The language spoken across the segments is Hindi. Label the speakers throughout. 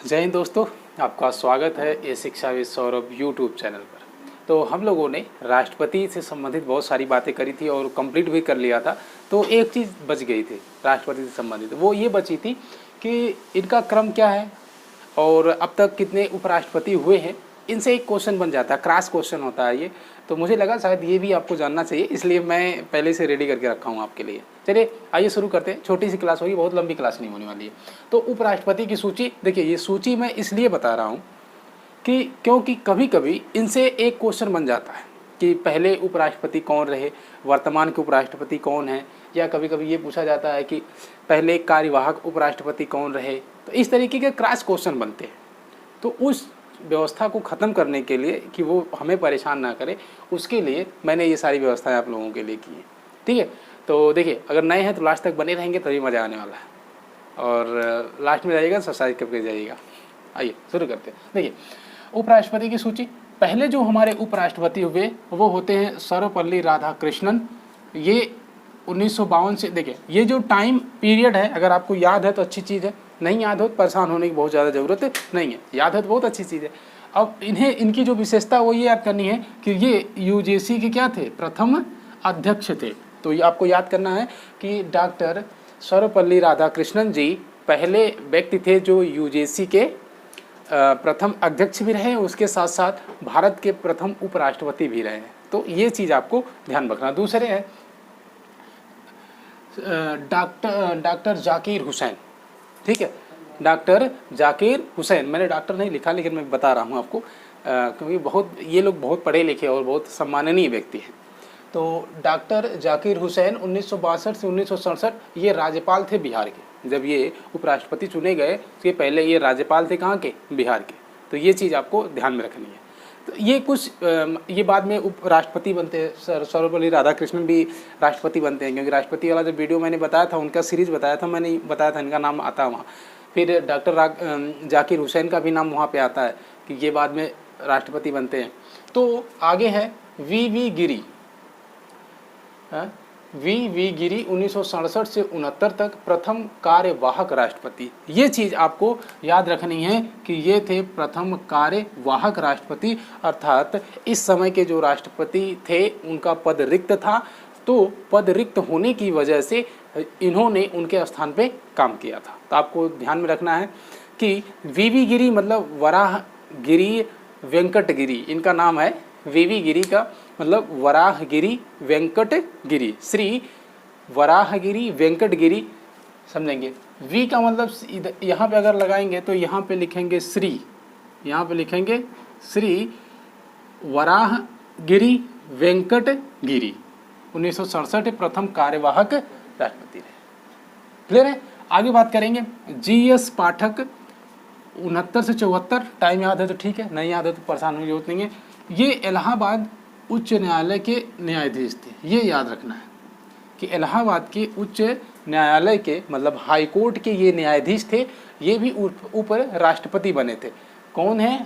Speaker 1: जय हिंद दोस्तों, आपका स्वागत है ए शिक्षा विद सौरभ यूट्यूब चैनल पर। तो हम लोगों ने राष्ट्रपति से संबंधित बहुत सारी बातें करी थी और कंप्लीट भी कर लिया था। तो एक चीज़ बच गई थी राष्ट्रपति से संबंधित, वो ये बची थी कि इनका क्रम क्या है और अब तक कितने उपराष्ट्रपति हुए हैं। इनसे एक क्वेश्चन बन जाता है, क्रॉस क्वेश्चन होता है ये। तो मुझे लगा शायद ये भी आपको जानना चाहिए, इसलिए मैं पहले से रेडी करके रखा हूँ आपके लिए। चलिए आइए शुरू करते हैं। छोटी सी क्लास होगी, बहुत लंबी क्लास नहीं होने वाली है। तो उपराष्ट्रपति की सूची देखिए, ये सूची मैं इसलिए बता रहा हूँ कि क्योंकि कभी कभी इनसे एक क्वेश्चन बन जाता है कि पहले उपराष्ट्रपति कौन रहे, वर्तमान के उपराष्ट्रपति कौन है, या कभी कभी ये पूछा जाता है कि पहले कार्यवाहक उपराष्ट्रपति कौन रहे। तो इस तरीके के क्रॉस क्वेश्चन बनते हैं। तो उस व्यवस्था को ख़त्म करने के लिए कि वो हमें परेशान ना करे, उसके लिए मैंने ये सारी व्यवस्थाएं आप लोगों के लिए की हैं। ठीक है, तो देखिए अगर नए हैं तो लास्ट तक बने रहेंगे तभी मज़ा आने वाला है, और लास्ट में जाइएगा सब्सक्राइब करके जाइएगा। आइए शुरू करते हैं। देखिए उपराष्ट्रपति की सूची, पहले जो हमारे उपराष्ट्रपति हुए वो होते हैं सर्वपल्ली राधाकृष्णन। ये 1952 से, देखिए ये जो टाइम पीरियड है, अगर आपको याद है तो अच्छी चीज़ है, नहीं याद हो तो परेशान होने की बहुत ज़्यादा ज़रूरत नहीं है, याद है तो बहुत अच्छी चीज़ है। अब इनकी जो विशेषता वो ये याद करनी है कि ये यूजेसी के क्या थे, प्रथम अध्यक्ष थे। तो ये आपको याद करना है कि डॉक्टर सर्वपल्ली राधाकृष्णन जी पहले व्यक्ति थे जो यूजेसी के प्रथम अध्यक्ष भी रहे, उसके साथ साथ भारत के प्रथम उपराष्ट्रपति भी रहे हैं। तो ये चीज़ आपको ध्यान रखना। दूसरे हैं डॉक्टर जाकिर हुसैन। ठीक है, डॉक्टर जाकिर हुसैन, मैंने डॉक्टर नहीं लिखा लेकिन मैं बता रहा हूँ आपको, क्योंकि ये लोग बहुत पढ़े लिखे और बहुत सम्माननीय व्यक्ति हैं। तो डॉक्टर जाकिर हुसैन 1962 से 1967 ये राज्यपाल थे बिहार के। जब ये उपराष्ट्रपति चुने गए उसके पहले ये राज्यपाल थे कहाँ के, बिहार के। तो ये चीज़ आपको ध्यान में रखनी है। तो ये कुछ ये बाद में उपराष्ट्रपति बनते हैं। सर्वपल्ली राधाकृष्णन भी राष्ट्रपति बनते हैं, क्योंकि राष्ट्रपति वाला जो वीडियो मैंने बताया था, उनका सीरीज बताया था, मैंने बताया था इनका नाम आता है वहाँ। फिर डॉक्टर जाकिर हुसैन का भी नाम वहाँ पे आता है कि ये बाद में राष्ट्रपति बनते हैं। तो आगे है वी गिरी। वी गिरी 1967 से 69 तक प्रथम कार्यवाहक राष्ट्रपति। ये चीज़ आपको याद रखनी है कि ये थे प्रथम कार्यवाहक राष्ट्रपति, अर्थात इस समय के जो राष्ट्रपति थे उनका पद रिक्त था। तो पद रिक्त होने की वजह से इन्होंने उनके स्थान पे काम किया था। तो आपको ध्यान में रखना है कि वी गिरी मतलब वराहगिरी वेंकटगिरी, इनका नाम है। वी गिरी का मतलब वराहगिरी वेंकटगिरी, श्री वराहगिरी वेंकटगिरी, समझेंगे। वी का मतलब यहाँ पे अगर लगाएंगे तो यहाँ पे लिखेंगे श्री, यहाँ पे लिखेंगे श्री वराहगिरी वेंकटगिरी। 1967 प्रथम कार्यवाहक राष्ट्रपति रहे। क्लियर है। आगे बात करेंगे GS पाठक 69 से 74। टाइम याद है तो ठीक है, नहीं याद है तो परेशान होने की जरूरत नहीं है। ये इलाहाबाद उच्च न्यायालय के न्यायाधीश थे। ये याद रखना है कि इलाहाबाद के उच्च न्यायालय के मतलब हाई कोर्ट के ये न्यायाधीश थे। ये भी ऊपर राष्ट्रपति बने थे। कौन है?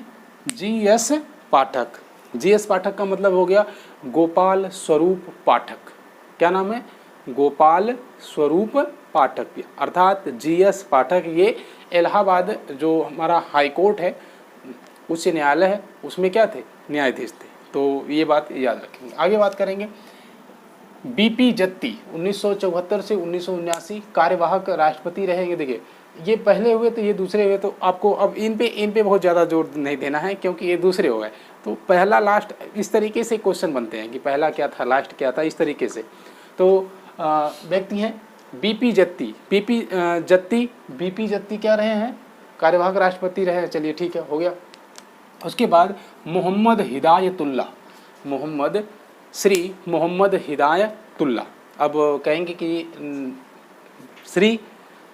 Speaker 1: GS पाठक। GS पाठक का मतलब हो गया गोपाल स्वरूप पाठक। क्या नाम है? गोपाल स्वरूप पाठक, अर्थात GS पाठक। ये इलाहाबाद जो हमारा हाई कोर्ट है, उच्च न्यायालय है, उसमें क्या थे? न्यायाधीश थे। तो ये बात याद रखेंगे। आगे बात करेंगे BP जत्ती 1974 से 1979 कार्यवाहक राष्ट्रपति रहेंगे। देखिए ये पहले हुए तो ये दूसरे हुए, तो आपको अब इन पे बहुत ज़्यादा जोर नहीं देना है क्योंकि ये दूसरे हो गए। तो पहला लास्ट इस तरीके से क्वेश्चन बनते हैं कि पहला क्या था लास्ट क्या था, इस तरीके से। तो व्यक्ति हैं BP जत्ती। BP जत्ती क्या रहे हैं? कार्यवाहक राष्ट्रपति रहे हैं। चलिए ठीक है, हो गया। उसके बाद मोहम्मद हिदायतुल्ला, श्री मोहम्मद हिदायतुल्ला। अब कहेंगे कि श्री,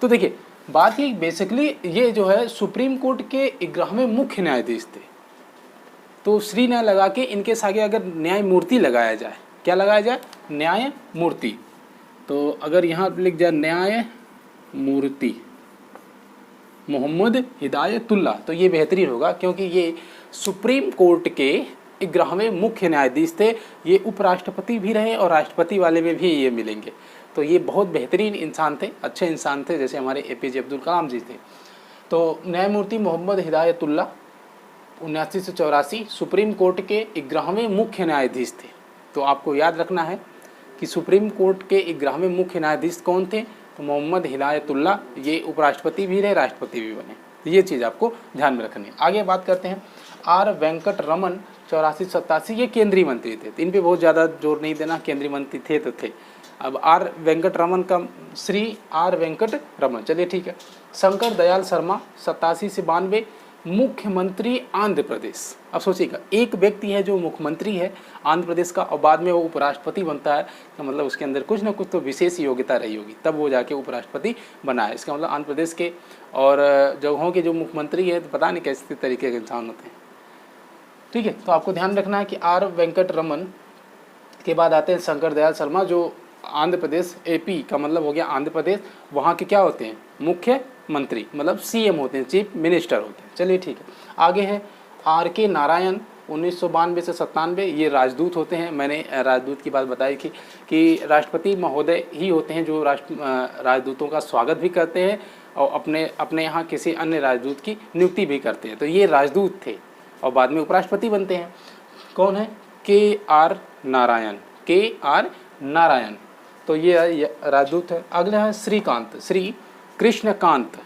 Speaker 1: तो देखिए बात ये बेसिकली ये जो है सुप्रीम कोर्ट के 11वें मुख्य न्यायाधीश थे। तो श्री न लगा के इनके आगे अगर न्यायमूर्ति लगाया जाए, क्या लगाया जाए? न्यायमूर्ति। तो अगर यहाँ लिख जाए न्यायमूर्ति मोहम्मद हिदायतुल्ला, तो ये बेहतरीन होगा, क्योंकि ये सुप्रीम कोर्ट के 11वें मुख्य न्यायाधीश थे। ये उपराष्ट्रपति भी रहे और राष्ट्रपति वाले में भी ये मिलेंगे। तो ये बहुत बेहतरीन इंसान थे, अच्छे इंसान थे, जैसे हमारे APJ अब्दुल कलाम जी थे। तो न्यायमूर्ति मोहम्मद हिदायतुल्लाह 79 से 84 सुप्रीम कोर्ट के 11वें मुख्य न्यायाधीश थे। तो आपको याद रखना है कि सुप्रीम कोर्ट के 11वें मुख्य न्यायाधीश कौन थे, तो मोहम्मद हिदायतुल्लाह, ये उपराष्ट्रपति भी रहे, राष्ट्रपति भी बने। ये चीज़ आपको ध्यान में रखनी है। आगे बात करते हैं आर वेंकट रमन 84-87, ये केंद्रीय मंत्री थे। इन पे बहुत ज़्यादा जोर नहीं देना, केंद्रीय मंत्री थे तो थे। अब आर वेंकट रमन का श्री आर वेंकट रमन, चलिए ठीक है। शंकर दयाल शर्मा 87 से 92 मुख्यमंत्री आंध्र प्रदेश। अब सोचिएगा, एक व्यक्ति है जो मुख्यमंत्री है आंध्र प्रदेश का और बाद में वो उपराष्ट्रपति बनता है, तो मतलब उसके अंदर कुछ ना कुछ तो विशेष योग्यता रही होगी, तब वो जाके उपराष्ट्रपति बना है। इसका मतलब आंध्र प्रदेश के और जगहों के जो मुख्यमंत्री है, तो पता नहीं कैसे तरीके के इंसान होते हैं। ठीक है, तो आपको ध्यान रखना है कि आर वेंकट रमन के बाद आते हैं शंकर दयाल शर्मा, जो आंध्र प्रदेश, एपी का मतलब हो गया आंध्र प्रदेश, वहाँ के क्या होते हैं, मुख्य मंत्री, मतलब सीएम होते हैं, चीफ मिनिस्टर होते हैं। चलिए ठीक है। आगे है आर के नारायण 1992 से 97, ये राजदूत होते हैं। मैंने राजदूत की बात बताई थी कि राष्ट्रपति महोदय ही होते हैं जो राजदूतों का स्वागत भी करते हैं और अपने यहाँ किसी अन्य राजदूत की नियुक्ति भी करते हैं। तो ये राजदूत थे और बाद में उपराष्ट्रपति बनते हैं। कौन है, के आर नारायण, तो ये राजदूत है। अगला है श्रीकांत, श्री कृष्णकांत,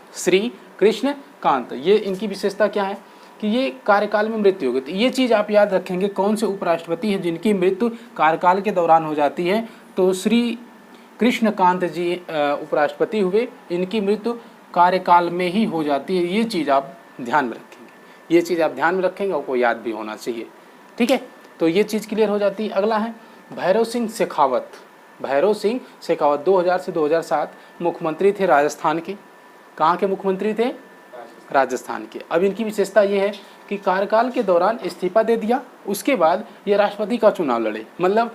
Speaker 1: ये इनकी विशेषता क्या है कि ये कार्यकाल में मृत्यु हो गई। तो ये चीज़ आप याद रखेंगे, कौन से उपराष्ट्रपति हैं जिनकी मृत्यु कार्यकाल के दौरान हो जाती है, तो श्री कृष्णकांत जी उपराष्ट्रपति हुए, इनकी मृत्यु कार्यकाल में ही हो जाती है। ये चीज़ आप ध्यान में रखेंगे, ये चीज़ आप ध्यान में रखेंगे, आपको याद भी होना चाहिए। ठीक है, तो ये चीज़ क्लियर हो जाती है। अगला है भैरव सिंह शेखावत 2000 से 2007 मुख्यमंत्री थे राजस्थान के। कहाँ के मुख्यमंत्री थे, राजस्थान के। अब इनकी विशेषता ये है कि कार्यकाल के दौरान इस्तीफा दे दिया, उसके बाद ये राष्ट्रपति का चुनाव लड़े। मतलब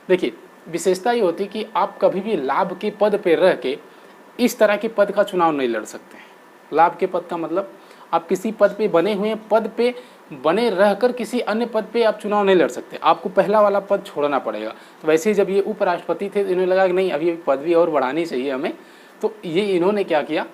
Speaker 1: देखिए, विशेषता ये होती है कि आप कभी भी लाभ के पद पे रह के इस तरह के पद का चुनाव नहीं लड़ सकते हैं। लाभ के पद का मतलब आप किसी पद पे बने हुए पद पे बने रहकर किसी अन्य पद पे आप चुनाव नहीं लड़ सकते, आपको पहला वाला पद छोड़ना पड़ेगा। तो वैसे ही जब ये उपराष्ट्रपति थे, इन्हें लगा कि नहीं, अभी पदवी और बढ़ानी चाहिए हमें, तो ये इन्होंने क्या किया,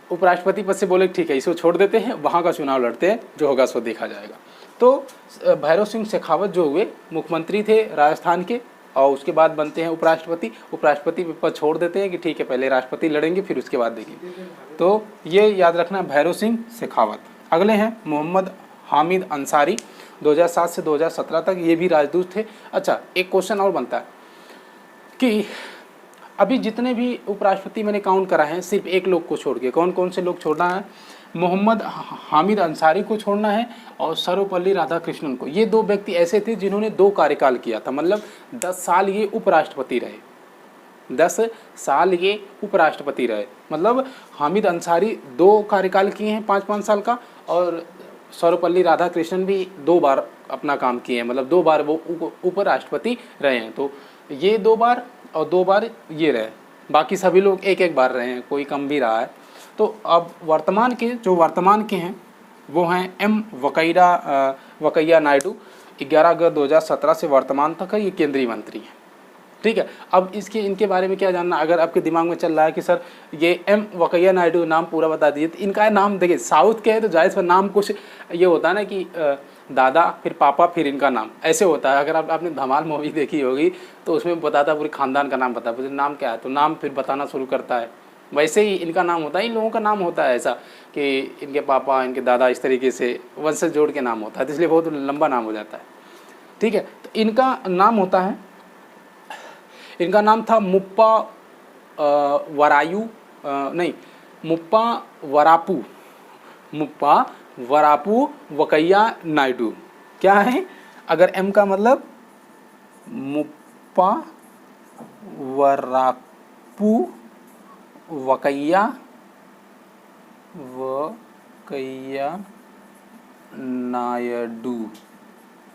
Speaker 1: उपराष्ट्रपति पद से बोले ठीक है, इसको छोड़ देते हैं, वहाँ का चुनाव लड़ते हैं, जो होगा सो देखा जाएगा। तो भैरव सिंह शेखावत जो हुए मुख्यमंत्री थे राजस्थान के, और उसके बाद बनते हैं उपराष्ट्रपति पद छोड़ देते हैं कि ठीक है, पहले राष्ट्रपति लड़ेंगे फिर उसके बाद देखेंगे। तो ये याद रखना, भैरव सिंह शेखावत। अगले हैं मोहम्मद हामिद अंसारी 2007 से 2017 तक, ये भी राजदूत थे। अच्छा, एक क्वेश्चन और बनता है कि अभी जितने भी उपराष्ट्रपति मैंने काउंट करा है, सिर्फ एक लोग को छोड़ के, कौन कौन से लोग छोड़ना है, मोहम्मद हामिद अंसारी को छोड़ना है और सर्वपल्ली राधाकृष्णन को। ये दो व्यक्ति ऐसे थे जिन्होंने 2 कार्यकाल किया था, मतलब 10 साल ये उपराष्ट्रपति रहे, 10 साल ये उपराष्ट्रपति रहे। मतलब हामिद अंसारी 2 कार्यकाल किए हैं 5-5 साल का, और सर्वपल्ली राधाकृष्णन भी 2 बार अपना काम किए हैं, मतलब 2 बार वो उपराष्ट्रपति रहे हैं। तो ये 2 बार और 2 बार ये रहे, बाकी सभी लोग 1-1 बार रहे हैं, कोई कम भी रहा है। तो अब वर्तमान के हैं वो हैं एम वकैया नायडू, 11 अगस्त 2017 से वर्तमान तक है, ये केंद्रीय मंत्री हैं। ठीक है, अब इनके बारे में क्या जानना, अगर आपके दिमाग में चल रहा है कि सर ये एम वकैया नायडू नाम पूरा बता दीजिए, तो इनका नाम देखिए, साउथ के है तो जाहिर सा नाम कुछ ये होता है ना कि दादा फिर पापा फिर इनका नाम, ऐसे होता है। अगर आपने धमाल मूवी देखी होगी तो उसमें बताता पूरे खानदान का नाम बता, फिर नाम क्या है तो नाम फिर बताना शुरू करता है। वैसे ही इनका नाम होता है, इन लोगों का नाम होता है ऐसा कि इनके पापा इनके दादा इस तरीके से वंश जोड़ के नाम होता है, तो इसलिए बहुत लंबा नाम हो जाता है। ठीक है, तो इनका नाम होता है, इनका नाम था मुप्पा वरापू वकैया नायडू। क्या है, अगर एम का मतलब मुप्पा वरापू वकैया नायडू।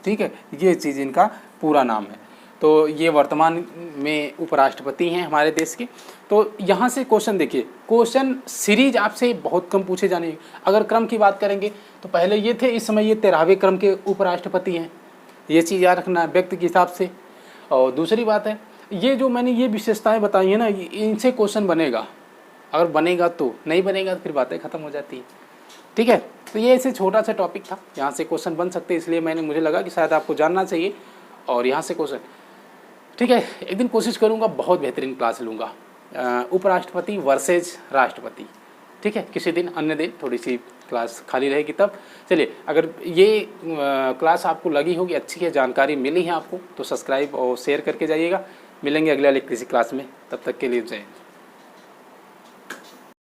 Speaker 1: ठीक है, ये चीज़ इनका पूरा नाम है। तो ये वर्तमान में उपराष्ट्रपति हैं हमारे देश के। तो यहाँ से क्वेश्चन देखिए, क्वेश्चन सीरीज आपसे बहुत कम पूछे जाने। अगर क्रम की बात करेंगे तो पहले ये थे, इस समय ये 13वें क्रम के उपराष्ट्रपति हैं, ये चीज़ याद रखना है व्यक्ति के हिसाब से। और दूसरी बात है, ये जो मैंने ये विशेषताएं बताई हैं ना, इनसे क्वेश्चन बनेगा, अगर बनेगा तो, नहीं बनेगा तो फिर बातें ख़त्म हो जाती है। ठीक है, तो ये ऐसे छोटा सा टॉपिक था, यहाँ से क्वेश्चन बन सकते, इसलिए मुझे लगा कि शायद आपको जानना चाहिए और यहाँ से क्वेश्चन। ठीक है, एक दिन कोशिश करूँगा, बहुत बेहतरीन क्लास लूँगा, उपराष्ट्रपति वर्सेज राष्ट्रपति। ठीक है, किसी दिन, अन्य दिन थोड़ी सी क्लास खाली रहेगी तब। चलिए, अगर ये क्लास आपको लगी होगी अच्छी है, जानकारी मिली है आपको, तो सब्सक्राइब और शेयर करके जाइएगा। मिलेंगे अगले वाले किसी क्लास में, तब तक के लिए जय हिंद।